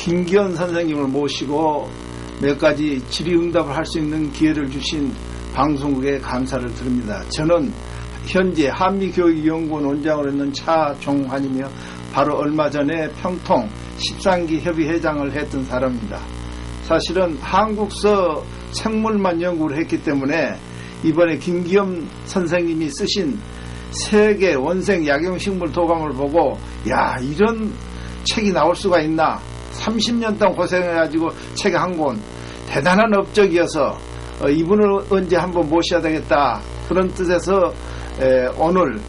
김기현 선생님을 모시고 몇 가지 질의응답을 할 수 있는 기회를 주신 방송국에 감사를 드립니다. 저는 현재 한미교육연구원 원장으로 있는 차종환이며 바로 얼마 전에 평통 13기 협의회장을 했던 사람입니다. 사실은 한국서 생물만 연구를 했기 때문에 이번에 김기현 선생님이 쓰신 세계 원생 약용식물 도감을 보고 야, 이런 책이 나올 수가 있나, 30년 동안 고생해가지고 책 한 권, 대단한 업적이어서 이분을 언제 한번 모셔야 되겠다, 그런 뜻에서 오늘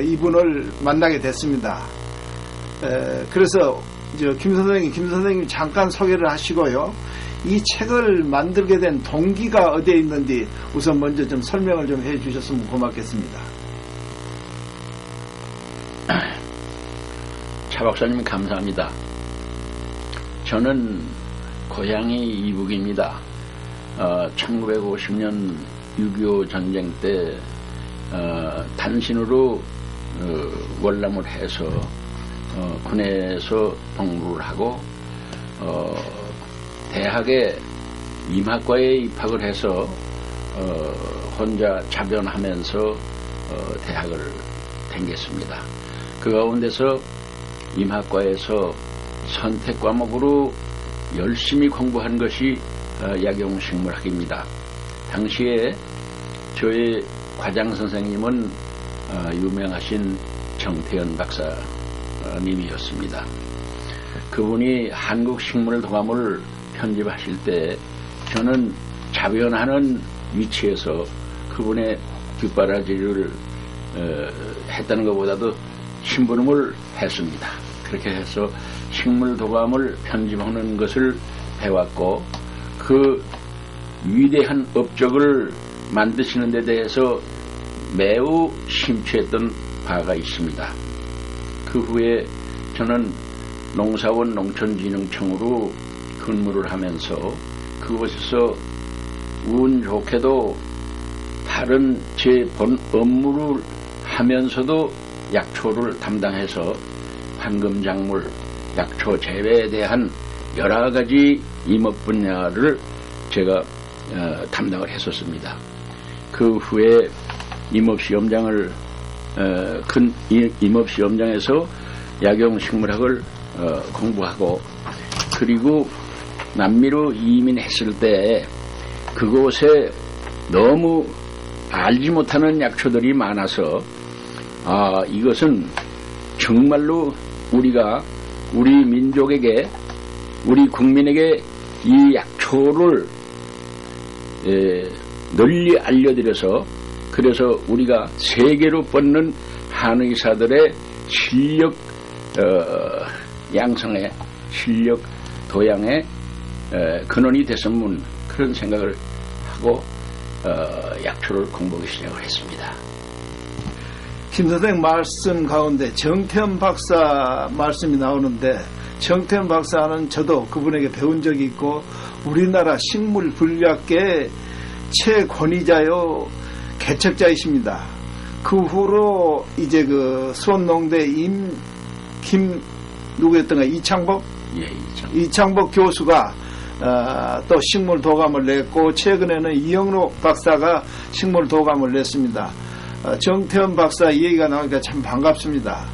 이분을 만나게 됐습니다. 그래서 김 선생님 잠깐 소개를 하시고요, 이 책을 만들게 된 동기가 어디에 있는지 우선 먼저 좀 설명을 좀 해주셨으면 고맙겠습니다. 차 박사님 감사합니다. 저는 고향이 이북입니다. 1950년 6.25 전쟁 때 단신으로 월남을 해서 군에서 복무를 하고 대학에 임학과에 입학을 해서 혼자 자변하면서 대학을 다녔습니다. 그 가운데서 임학과에서 선택 과목으로 열심히 공부한 것이 약용식물학입니다. 당시에 저의 과장 선생님은 유명하신 정태현 박사님이었습니다. 그분이 한국식물도감을 편집하실 때 저는 자변하는 위치에서 그분의 뒷바라지를 했다는 것보다도 심부름을 했습니다. 그렇게 해서 식물도감을 편집하는 것을 배웠고, 그 위대한 업적을 만드시는 데 대해서 매우 심취했던 바가 있습니다. 그 후에 저는 농사원 농촌진흥청으로 근무를 하면서 그곳에서 운 좋게도 다른 제 본 업무를 하면서도 약초를 담당해서 황금작물, 약초 재배에 대한 여러 가지 임업 분야를 제가 담당을 했었습니다. 그 후에 임업시험장을 큰 임업시험장에서 약용식물학을 공부하고, 그리고 남미로 이민했을 때 그곳에 너무 알지 못하는 약초들이 많아서 이것은 정말로 우리 민족에게, 우리 국민에게 이 약초를 널리 알려드려서, 그래서 우리가 세계로 뻗는 한의사들의 실력 양성의, 실력 도양의 근원이 됐으면, 그런 생각을 하고 약초를 공부하기 시작을 했습니다. 김 선생 말씀 가운데 정태현 박사 말씀이 나오는데, 정태현 박사는 저도 그분에게 배운 적이 있고 우리나라 식물 분류학계의 최권위자요 개척자이십니다. 그 후로 이제 그 수원농대 누구였던가, 이창복? 예, 이창복 교수가 또 식물 도감을 냈고, 최근에는 이영록 박사가 식물 도감을 냈습니다. 정태현 박사 이 얘기가 나오니까 참 반갑습니다.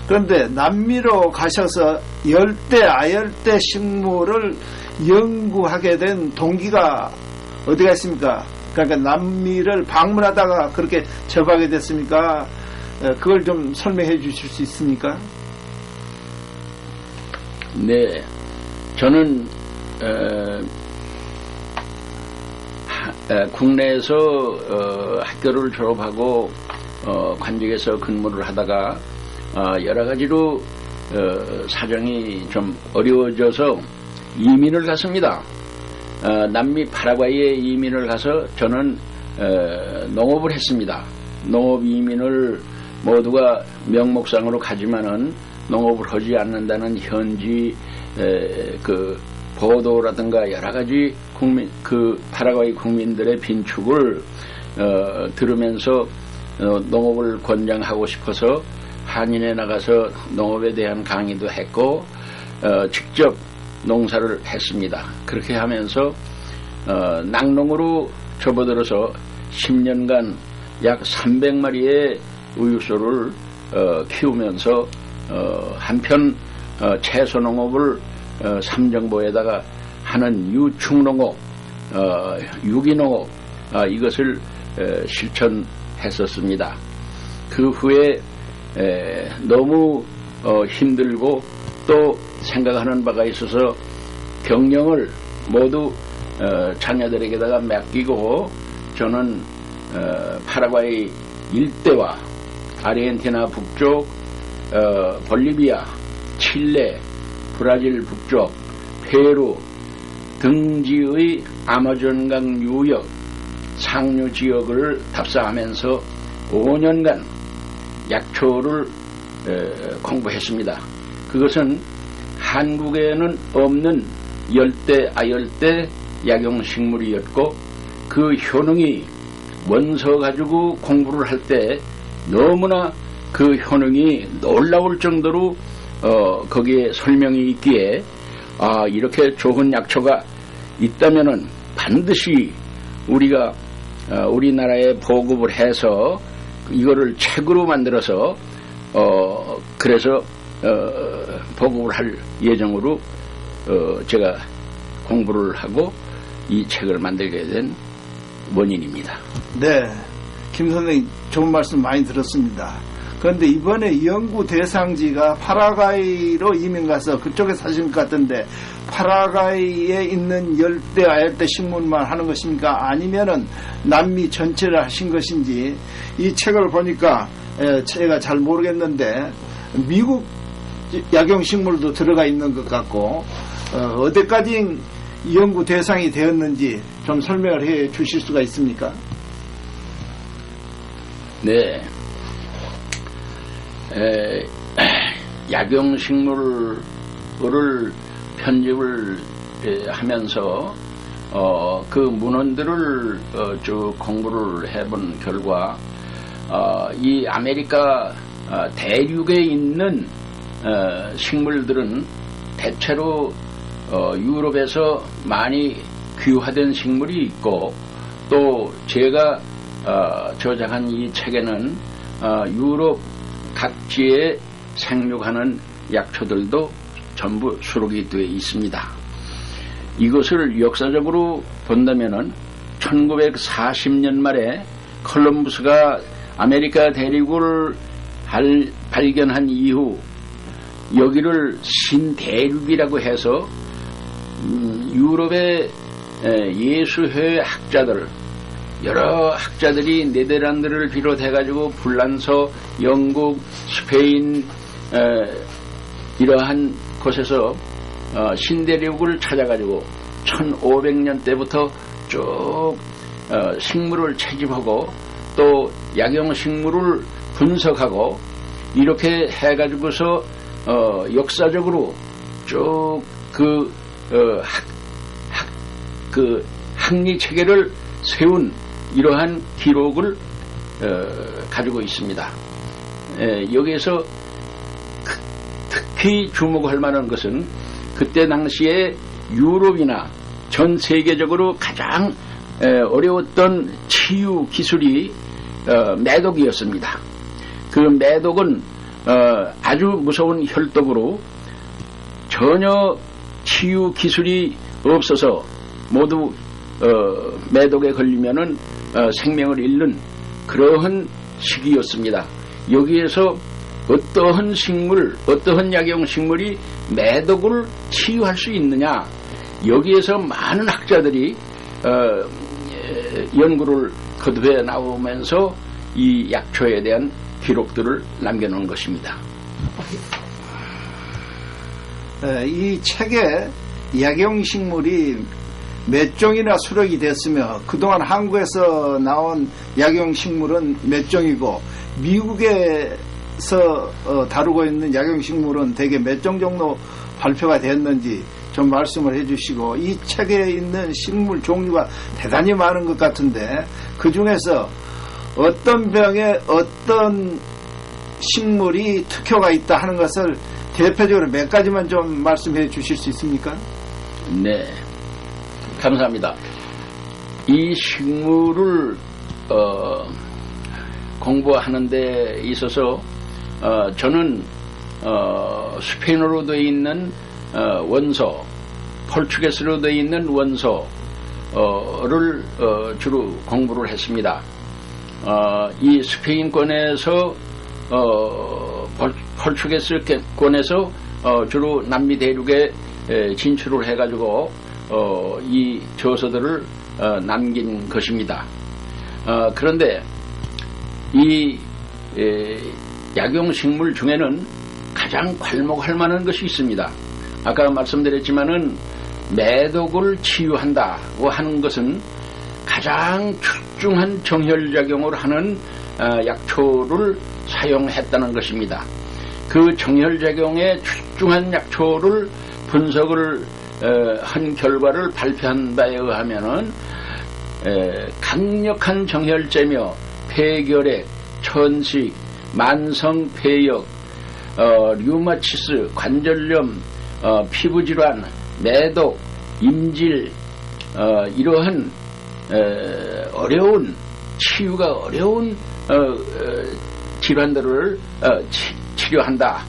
그런데 남미로 가셔서 열대, 아열대 식물을 연구하게 된 동기가 어디가 있습니까? 그러니까 남미를 방문하다가 그렇게 접하게 됐습니까? 그걸 좀 설명해 주실 수 있습니까? 네, 저는 국내에서 학교를 졸업하고 관직에서 근무를 하다가 여러 가지로 사정이 좀 어려워져서 이민을 갔습니다. 남미 파라과이에 이민을 가서 저는 농업을 했습니다. 농업 이민을 모두가 명목상으로 가지만은 농업을 하지 않는다는 현지 그 보도라든가 여러 가지 파라과이 국민들의 빈축을 들으면서 농업을 권장하고 싶어서 한인에 나가서 농업에 대한 강의도 했고, 직접 농사를 했습니다. 그렇게 하면서 낙농으로 접어들어서 10년간 약 300마리의 우유소를 키우면서 한편 채소농업을 삼정보에다가 하는 유축농업, 유기농업 이것을 실천했었습니다. 그 후에 너무 힘들고 또 생각하는 바가 있어서 경영을 모두 자녀들에게다가 맡기고 저는 파라과이 일대와 아르헨티나 북쪽, 볼리비아, 칠레, 브라질 북쪽, 페루 등지의 아마존강 유역 상류 지역을 답사하면서 5년간 약초를 공부했습니다. 그것은 한국에는 없는 열대, 아열대 약용식물이었고 그 효능이 원서 가지고 공부를 할 때 너무나 그 효능이 놀라울 정도로 거기에 설명이 있기에 이렇게 좋은 약초가 있다면은 반드시 우리가 우리나라에 보급을 해서 이거를 책으로 만들어서 그래서 보급을 할 예정으로 제가 공부를 하고 이 책을 만들게 된 원인입니다. 네, 김 선생님 좋은 말씀 많이 들었습니다. 그런데 이번에 연구 대상지가 파라과이로 이민 가서 그쪽에 사신 것 같은데 파라과이에 있는 열대 아열대 식물만 하는 것입니까? 아니면은 남미 전체를 하신 것인지 이 책을 보니까 제가 잘 모르겠는데 미국 약용식물도 들어가 있는 것 같고 어디까지 연구 대상이 되었는지 좀 설명을 해 주실 수가 있습니까? 네. 약용식물을 편집을 하면서 그 문헌들을 쭉 공부를 해본 결과 이 아메리카 대륙에 있는 식물들은 대체로 유럽에서 많이 귀화된 식물이 있고 또 제가 저작한 이 책에는 유럽 각지에 생육하는 약초들도 전부 수록이 되어 있습니다. 이것을 역사적으로 본다면은 1940년 말에 콜럼부스가 아메리카 대륙을 발견한 이후 여기를 신대륙이라고 해서 유럽의 예수회 학자들 여러 학자들이 네덜란드를 비롯해가지고 불란서, 영국, 스페인 이러한 곳에서 신대륙을 찾아가지고 1500년 때부터 쭉 식물을 채집하고 또 약용식물을 분석하고 이렇게 해가지고서 역사적으로 쭉 그 학리 체계를 세운 이러한 기록을 가지고 있습니다. 여기에서 특히 주목할 만한 것은 그때 당시에 유럽이나 전 세계적으로 가장 어려웠던 치유 기술이 매독이었습니다. 그 매독은 아주 무서운 혈독으로 전혀 치유 기술이 없어서 모두 매독에 걸리면은 생명을 잃는 그러한 시기였습니다. 여기에서 어떠한 식물, 어떠한 약용식물이 매독을 치유할 수 있느냐, 여기에서 많은 학자들이 연구를 거듭해 나오면서 이 약초에 대한 기록들을 남겨놓은 것입니다. 이 책에 약용식물이 몇 종이나 수록이 됐으며 그동안 한국에서 나온 약용식물은 몇 종이고 미국에서 다루고 있는 약용식물은 대개 몇 종 정도 발표가 됐는지 좀 말씀을 해주시고, 이 책에 있는 식물 종류가 대단히 많은 것 같은데 그 중에서 어떤 병에 어떤 식물이 특효가 있다 하는 것을 대표적으로 몇 가지만 좀 말씀해 주실 수 있습니까? 네, 감사합니다. 이 식물을 공부하는 데 있어서 저는 스페인어로 되어 있는 원서, 포르투게스로 되어 있는 원서를 주로 공부를 했습니다. 이 스페인권에서 포르투게스권에서 주로 남미 대륙에 진출을 해가지고 이 저서들을 남긴 것입니다. 그런데 이 약용식물 중에는 가장 괄목할 만한 것이 있습니다. 아까 말씀드렸지만은 매독을 치유한다고 하는 것은 가장 출중한 정혈작용을 하는 약초를 사용했다는 것입니다. 그 정혈작용에 출중한 약초를 분석을 한 결과를 발표한 바에 의하면은 강력한 정혈제며 폐결핵, 천식, 만성 폐역, 류마티스, 관절염, 피부질환, 매독, 임질, 이러한 어려운 치유가 어려운 질환들을 치료한다,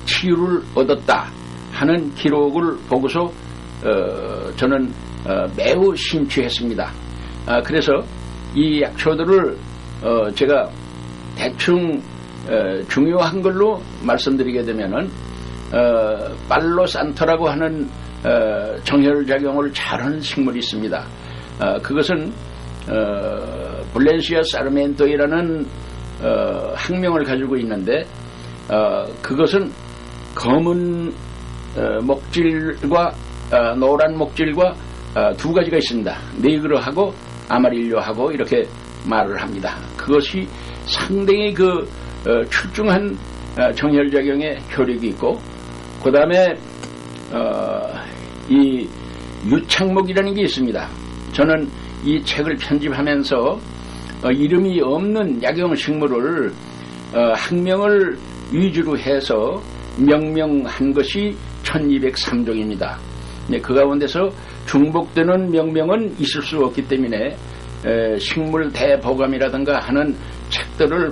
치유를 얻었다 하는 기록을 보고서 저는 매우 심취했습니다. 그래서 이 약초들을 제가 대충 중요한 걸로 말씀드리게 되면은 팔로산토라고 하는 정혈작용을 잘하는 식물이 있습니다. 그것은 블렌시아 사르멘토이라는 학명을 가지고 있는데 그것은 검은 목질과 노란 목질과 두 가지가 있습니다. 네그로하고 아마릴료하고 이렇게 말을 합니다. 그것이 상당히 그 출중한 정혈작용에 효력이 있고, 그 다음에 이 유창목이라는 게 있습니다. 저는 이 책을 편집하면서 이름이 없는 약용식물을 학명을 위주로 해서 명명한 것이 1203종입니다. 네, 그 가운데서 중복되는 명명은 있을 수 없기 때문에 식물 대보감이라든가 하는 책들을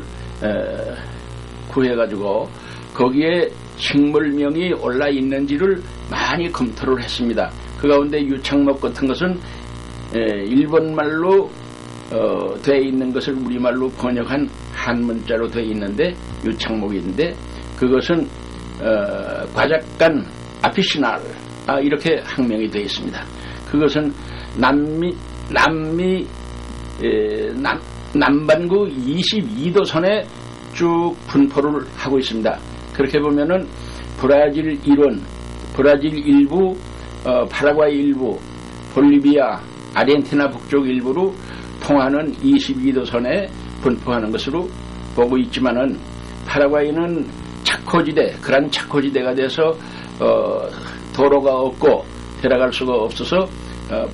구해가지고 거기에 식물명이 올라 있는지를 많이 검토를 했습니다. 그 가운데 유창목 같은 것은 일본말로 되어 있는 것을 우리말로 번역한 한문자로 되어 있는데 유창목이 있는데 그것은 과작간 아피시날 이렇게 학명이 되어 있습니다. 그것은 남반구 22도선에 쭉 분포를 하고 있습니다. 그렇게 보면은 브라질 일원, 브라질 일부, 파라과이 일부, 볼리비아, 아르헨티나 북쪽 일부로 통하는 22도선에 분포하는 것으로 보고 있지만은 파라과이는 차코지대, 그란 차코지대가 돼서 도로가 없고 들어갈 수가 없어서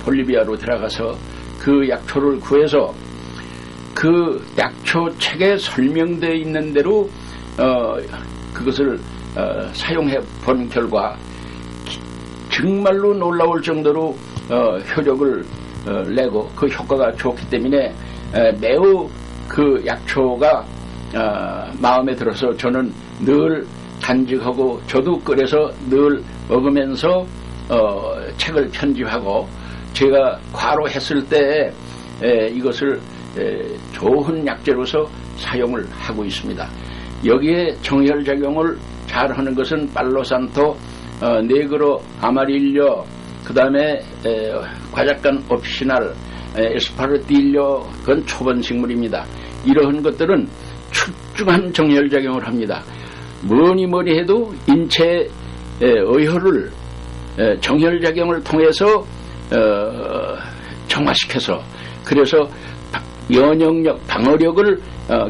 볼리비아로 들어가서 그 약초를 구해서 그 약초 책에 설명되어 있는 대로 그것을 사용해 본 결과 정말로 놀라울 정도로 효력을 내고 그 효과가 좋기 때문에 매우 그 약초가 마음에 들어서 저는 늘 간직하고 저도 끓여서 늘 먹으면서 책을 편집하고 제가 과로했을 때 이것을 좋은 약재로서 사용을 하고 있습니다. 여기에 정혈작용을 잘하는 것은 팔로산토, 네그로, 아마릴료, 그 다음에 과작간 오피시날, 에스파르딜료, 그건 초본 식물입니다. 이러한 것들은 출중한 정혈작용을 합니다. 뭐니 해도 인체의 의혈을 정혈작용을 통해서 정화시켜서 그래서 면역력, 방어력을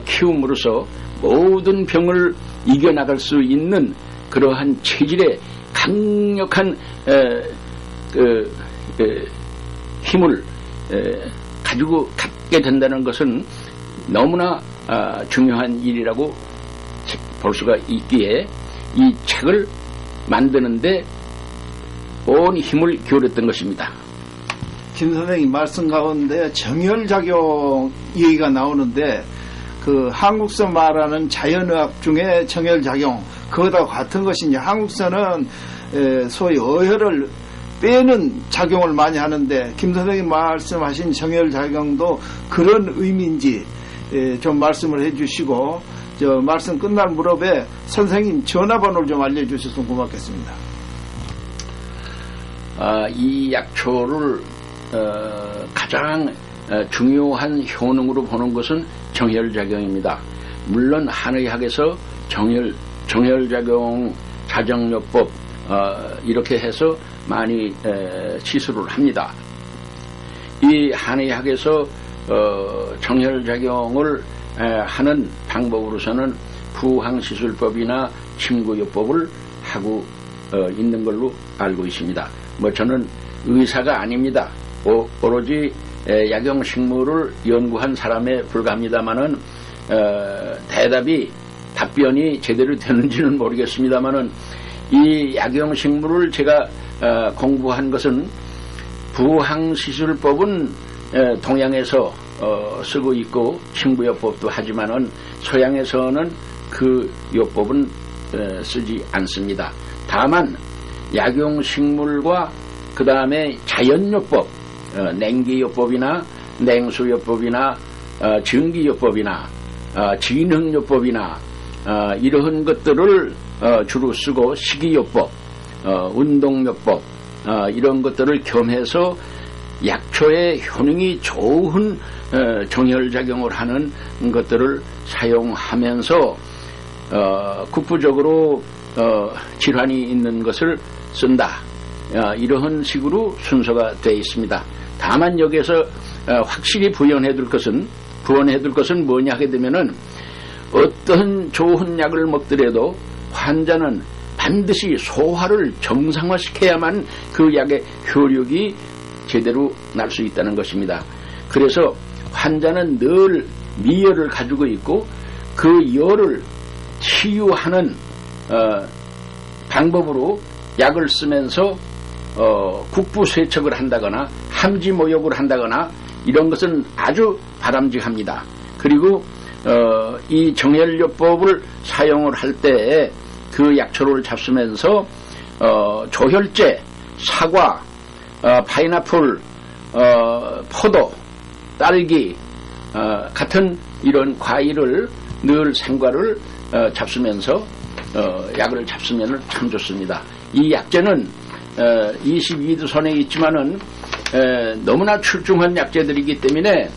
키움으로써 모든 병을 이겨나갈 수 있는 그러한 체질의 강력한 힘을 갖게 된다는 것은 너무나 중요한 일이라고 볼 수가 있기에 이 책을 만드는데 온 힘을 기울였던 것입니다. 김 선생님 말씀 가운데 정열작용 얘기가 나오는데 그 한국서 말하는 자연의학 중에 정열작용 그거다 같은 것이냐. 한국서는 소위 어혈을 빼는 작용을 많이 하는데 김 선생님 말씀하신 정열작용도 그런 의미인지 좀 말씀을 해주시고 저 말씀 끝날 무렵에 선생님 전화번호를 좀 알려주셨으면 고맙겠습니다. 이 약초를 가장 중요한 효능으로 보는 것은 정혈작용입니다. 물론 한의학에서 정혈작용, 자정요법 이렇게 해서 많이 시술을 합니다. 이 한의학에서 정혈작용을 하는 방법으로서는 부항시술법이나 침구요법을 하고 있는 걸로 알고 있습니다. 저는 의사가 아닙니다. 오로지 약용식물을 연구한 사람에 불과합니다만은 답변이 제대로 되는지는 모르겠습니다만은 이 약용식물을 제가 공부한 것은 부항시술법은 동양에서 쓰고 있고 침구요법도 하지만은 서양에서는 그 요법은 쓰지 않습니다. 다만 약용식물과 그 다음에 자연요법, 냉기요법이나 냉수요법이나 증기요법이나 진흥요법이나 이러한 것들을 주로 쓰고 식이요법, 운동요법 이런 것들을 겸해서 약초의 효능이 좋은 정혈작용을 하는 것들을 사용하면서 국부적으로 질환이 있는 것을 쓴다. 이러한 식으로 순서가 되어 있습니다. 다만 여기에서 확실히 부연해둘 것은 뭐냐 하게 되면은 어떤 좋은 약을 먹더라도 환자는 반드시 소화를 정상화시켜야만 그 약의 효력이 제대로 날 수 있다는 것입니다. 그래서 환자는 늘 미열을 가지고 있고 그 열을 치유하는 방법으로 약을 쓰면서 국부세척을 한다거나 함지모욕을 한다거나 이런 것은 아주 바람직합니다. 그리고 이 정혈요법을 사용을 할 때 그 약초를 잡수면서 조혈제, 사과, 파인애플, 포도, 딸기 같은 이런 과일을 늘 생과를 잡수면서 약을 잡수면 참 좋습니다. 이 약재는 22도 선에 있지만은 너무나 출중한 약재들이기 때문에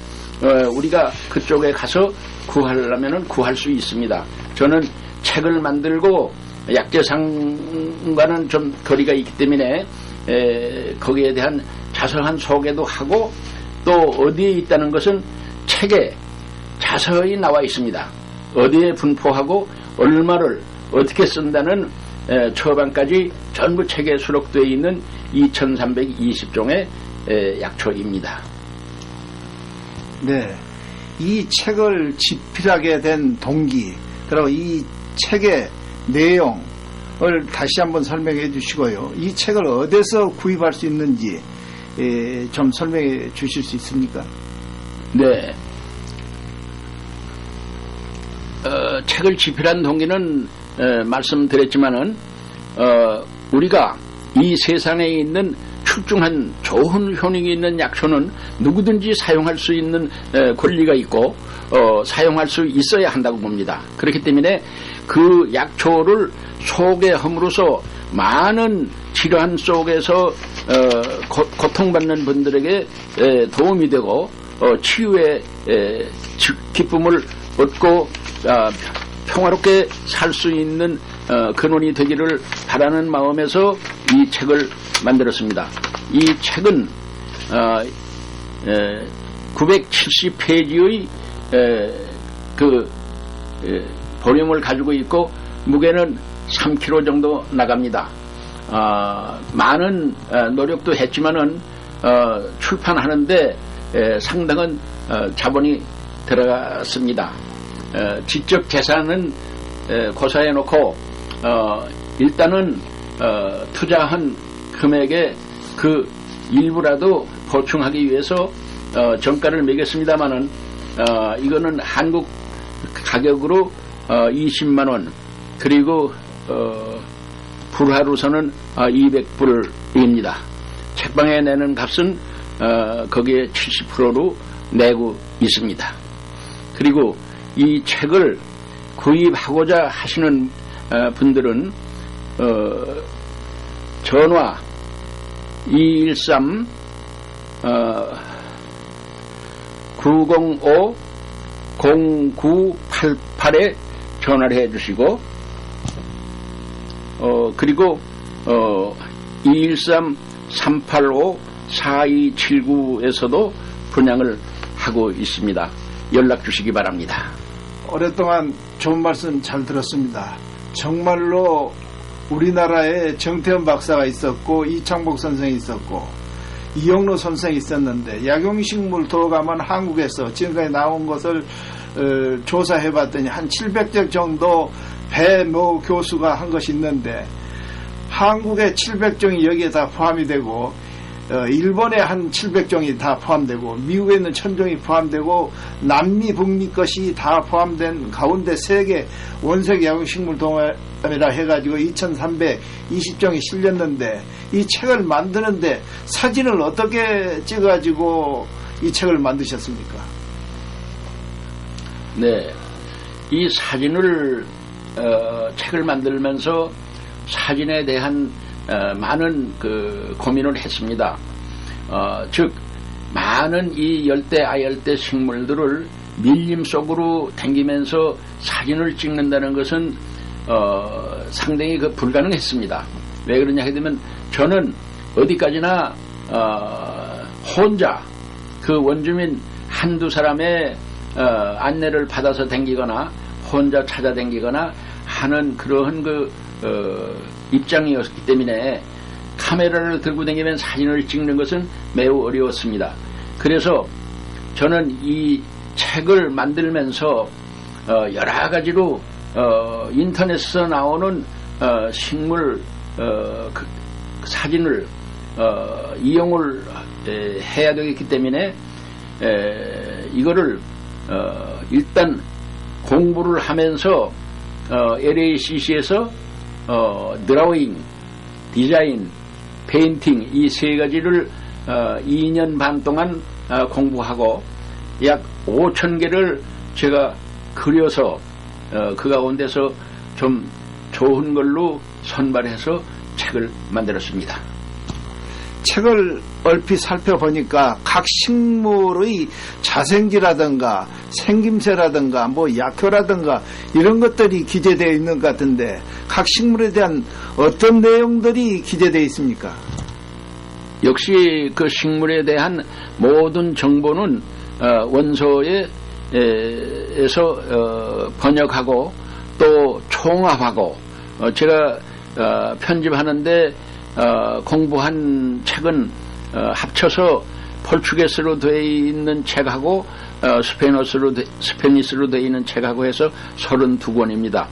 우리가 그쪽에 가서 구하려면은 구할 수 있습니다. 저는 책을 만들고 약재상과는 좀 거리가 있기 때문에 거기에 대한 자세한 소개도 하고 또 어디에 있다는 것은 책에 자세히 나와 있습니다. 어디에 분포하고 얼마를 어떻게 쓴다는 처방까지 전부 책에 수록되어 있는 2320종의 약초입니다. 네, 이 책을 집필하게 된 동기 그리고 이 책의 내용을 다시 한번 설명해 주시고요. 이 책을 어디서 구입할 수 있는지 좀 설명해 주실 수 있습니까? 네. 책을 집필한 동기는 말씀드렸지만은 우리가 이 세상에 있는 출중한 좋은 효능이 있는 약초는 누구든지 사용할 수 있는 권리가 있고 사용할 수 있어야 한다고 봅니다. 그렇기 때문에 그 약초를 소개함으로써 많은 질환 속에서 고통받는 분들에게 도움이 되고 치유의 기쁨을 얻고 평화롭게 살 수 있는 근원이 되기를 바라는 마음에서 이 책을 만들었습니다. 이 책은 970페이지의 볼륨을 가지고 있고 무게는 3kg 정도 나갑니다. 많은 노력도 했지만은 출판하는데 상당한 자본이 들어갔습니다. 지적 재산은 고사해 놓고 일단은 투자한 금액의 그 일부라도 보충하기 위해서 정가를 매겼습니다마는 이거는 한국 가격으로 20만 원, 그리고 불하루선은 200불입니다. 책방에 내는 값은 거기에 70%로 내고 있습니다. 그리고 이 책을 구입하고자 하시는 분들은 전화 213 905-0988에 전화를 해주시고 그리고 213-385-4279에서도 분양을 하고 있습니다. 연락 주시기 바랍니다. 오랫동안 좋은 말씀 잘 들었습니다. 정말로 우리나라에 정태현 박사가 있었고 이창복 선생이 있었고 이영로 선생이 있었는데 약용식물 도감은 한국에서 지금까지 나온 것을 조사해봤더니 한 700적 정도 배모 교수가 한 것이 있는데 한국의 700종이 여기에 다 포함이 되고 일본에 한 700종이 다 포함되고 미국에 있는 1000종이 포함되고 남미 북미 것이 다 포함된 가운데 세계 원색 약용식물 동감이라 해가지고 2320종이 실렸는데 이 책을 만드는데 사진을 어떻게 찍어가지고 이 책을 만드셨습니까? 네, 이 사진을 책을 만들면서 사진에 대한 많은 그 고민을 했습니다. 즉 많은 이 열대 아열대 식물들을 밀림 속으로 댕기면서 사진을 찍는다는 것은 상당히 그 불가능했습니다. 왜 그러냐 하면 저는 어디까지나 혼자 그 원주민 한두 사람의 안내를 받아서 댕기거나 혼자 찾아댕기거나 하는 그러한 그 입장이었기 때문에 카메라를 들고 다니면 사진을 찍는 것은 매우 어려웠습니다. 그래서 저는 이 책을 만들면서 여러 가지로 인터넷에서 나오는 식물 그 사진을 이용을 해야 되기 때문에 이거를 일단 공부를 하면서 LACC에서 드라잉, 디자인, 페인팅 이 세 가지를 2년 반 동안 공부하고 약 5,000개를 제가 그려서 그 가운데서 좀 좋은 걸로 선발해서 책을 만들었습니다. 책을 얼핏 살펴보니까 각 식물의 자생기라든가 생김새라든가 뭐 약효라든가 이런 것들이 기재되어 있는 것 같은데 각 식물에 대한 어떤 내용들이 기재되어 있습니까? 역시 그 식물에 대한 모든 정보는 원서에서 번역하고 또 총합하고 제가 편집하는데 공부한 책은 합쳐서 포르투게스로 되어 있는 책하고 스페니스로 되어 있는 책하고 해서 32권입니다.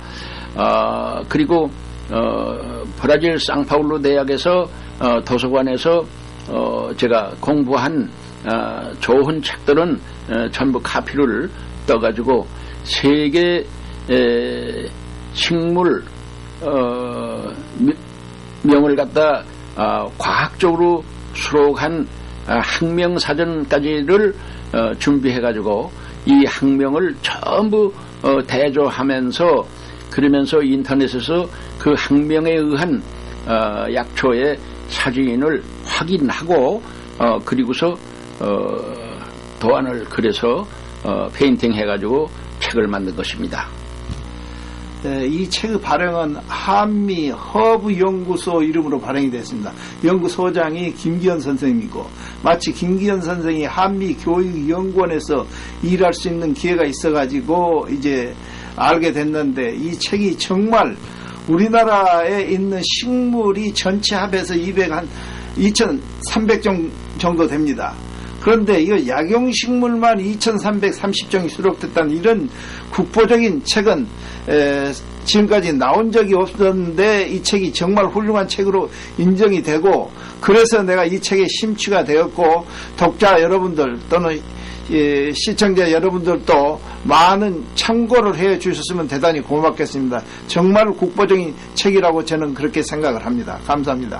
그리고 브라질 상파울루 대학에서 도서관에서 제가 공부한 좋은 책들은 전부 카피를 떠가지고 세계 식물 명을 갖다 과학적으로 수록한 학명사전까지를 준비해가지고 이 학명을 전부 대조하면서 그러면서 인터넷에서 그 학명에 의한 약초의 사진을 확인하고 그리고서 도안을 그려서 페인팅 해가지고 책을 만든 것입니다. 이 책의 발행은 한미 허브 연구소 이름으로 발행이 됐습니다. 연구소장이 김기현 선생님이고 마치 김기현 선생이 한미 교육연구원에서 일할 수 있는 기회가 있어가지고 이제 알게 됐는데 이 책이 정말 우리나라에 있는 식물이 전체 합해서 2,300종 정도 됩니다. 그런데 이거 약용식물만 2330종이 수록됐다는 이런 국보적인 책은 지금까지 나온 적이 없었는데 이 책이 정말 훌륭한 책으로 인정이 되고, 그래서 내가 이 책에 심취가 되었고, 독자 여러분들 또는 시청자 여러분들도 많은 참고를 해 주셨으면 대단히 고맙겠습니다. 정말 국보적인 책이라고 저는 그렇게 생각을 합니다. 감사합니다.